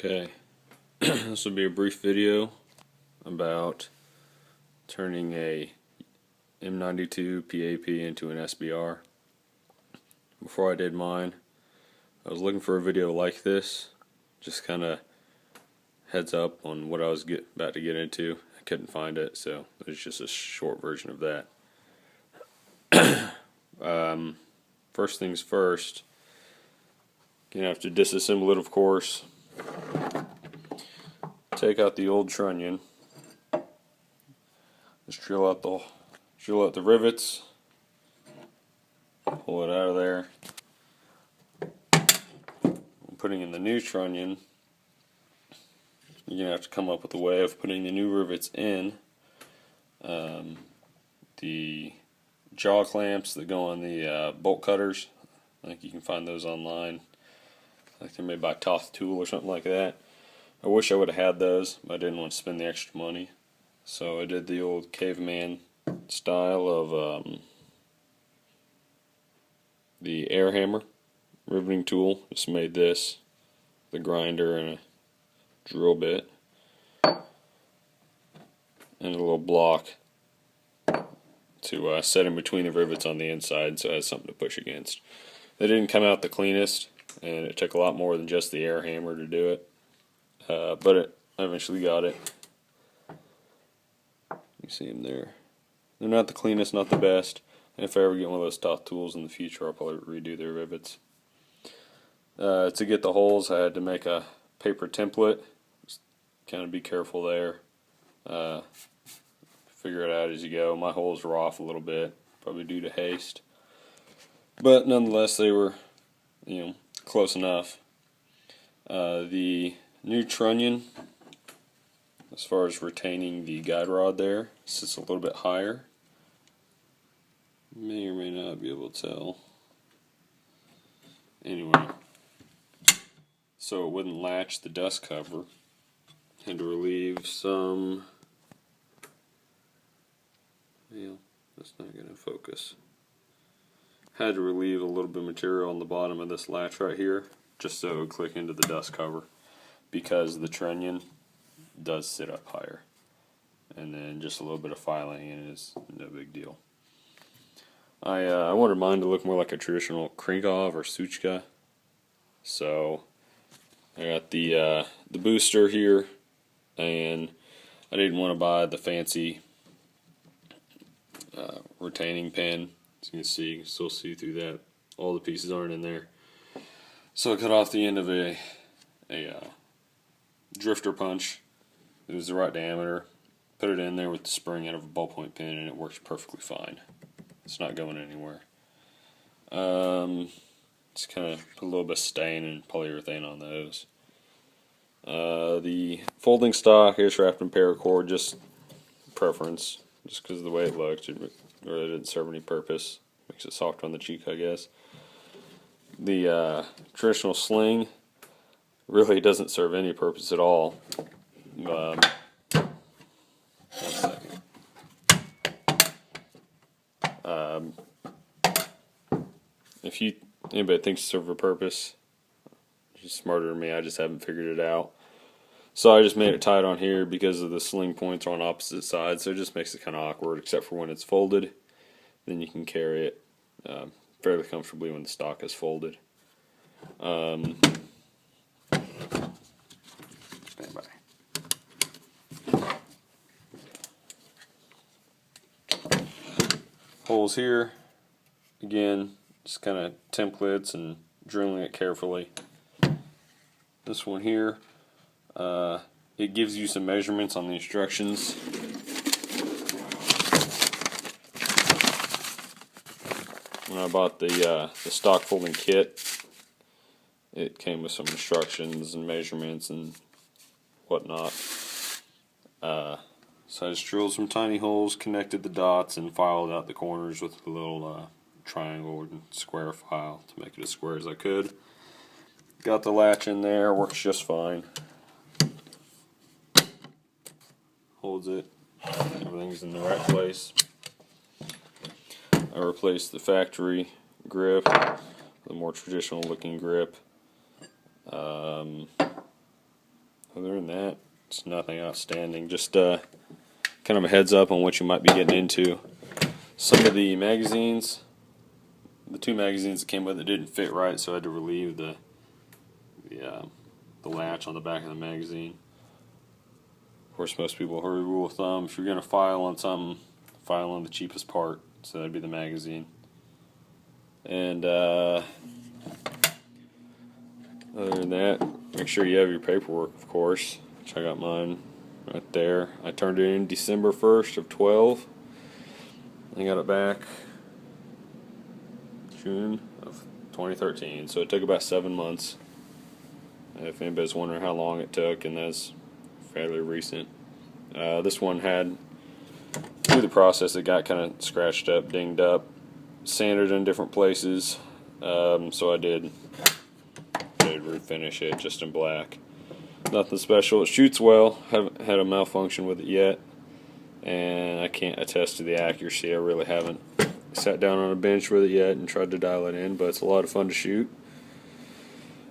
Okay, this will be a brief video about turning a M92 PAP into an SBR. Before I did mine, I was looking for a video like this, just kind of heads up on what I was about to get into. I couldn't find it, so it's just a short version of that. First things first, you're going to have to disassemble it, of course. Take out the old trunnion. Just drill out the rivets. Pull it out of there. Putting in the new trunnion, you're going to have to come up with a way of putting the new rivets in. The jaw clamps that go on the bolt cutters, I think you can find those online. I think they're made by Toth Tool or something like that. I wish I would have had those, but I didn't want to spend the extra money. So I did the old caveman style of the air hammer riveting tool. Just made this, the grinder and a drill bit, and a little block to set in between the rivets on the inside so it has something to push against. They didn't come out the cleanest, and it took a lot more than just the air hammer to do it. But I eventually got it. You see them there. They're not the cleanest, not the best. And if I ever get one of those Toth tools in the future, I'll probably redo their rivets. To get the holes, I had to make a paper template. Just kind of be careful there. Figure it out as you go. My holes were off a little bit, probably due to haste. But nonetheless, they were, close enough. The new trunnion, as far as retaining the guide rod there, sits a little bit higher. May or may not be able to tell. Anyway, so it wouldn't latch the dust cover. Had to relieve some, that's not going to focus. Had to relieve a little bit of material on the bottom of this latch right here, just so it would click into the dust cover, because the trunnion does sit up higher. And then just a little bit of filing and it's no big deal. I wanted mine to look more like a traditional Krinkov or Suchka, so I got the booster here, and I didn't want to buy the fancy retaining pin. As you can see, you can still see through that. All the pieces aren't in there. So I cut off the end of a drifter punch. It was the right diameter. Put it in there with the spring out of a ballpoint pen, and it works perfectly fine. It's not going anywhere. Just kind of put a little bit of stain and polyurethane on those. The folding stock is wrapped in paracord, just preference, just because of the way it looked. It really didn't serve any purpose. Makes it softer on the cheek, I guess. The traditional sling really doesn't serve any purpose at all. One second. If anybody thinks it serves a purpose, you're smarter than me. I just haven't figured it out. So I just made it tight on here because of the sling points are on opposite sides, so it just makes it kind of awkward, except for when it's folded. Then you can carry it fairly comfortably when the stock is folded. Stand by. Holes here, again, just kind of templates and drilling it carefully. This one here, it gives you some measurements on the instructions. When I bought the stock folding kit, it came with some instructions and measurements and whatnot. So I just drilled some tiny holes, connected the dots, and filed out the corners with a little triangle and square file to make it as square as I could. Got the latch in there, works just fine. Holds it, everything's in the right place. I replaced the factory grip with a more traditional looking grip. Other than that, it's nothing outstanding. Just kind of a heads up on what you might be getting into. Some of the magazines, the two magazines that came with it didn't fit right, so I had to relieve the latch on the back of the magazine. Of course, most people, rule of thumb, if you're going to file on something, file on the cheapest part, so that'd be the magazine. And other than that, make sure you have your paperwork, of course, which I got mine right there. I turned it in December 1st of 12. I got it back June of 2013, so it took about 7 months. If anybody's wondering how long it took, and that's fairly recent. This one had, through the process, it got kind of scratched up, dinged up, sanded in different places, so I did refinish it just in black. Nothing special. It shoots well. Haven't had a malfunction with it yet, and I can't attest to the accuracy. I really haven't sat down on a bench with it yet and tried to dial it in, but it's a lot of fun to shoot.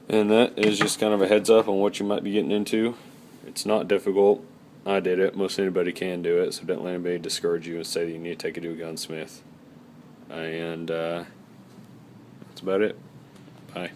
And that is just kind of a heads up on what you might be getting into. It's not difficult. I did it. Most anybody can do it, so don't let anybody discourage you and say that you need to take it to a gunsmith. And that's about it. Bye.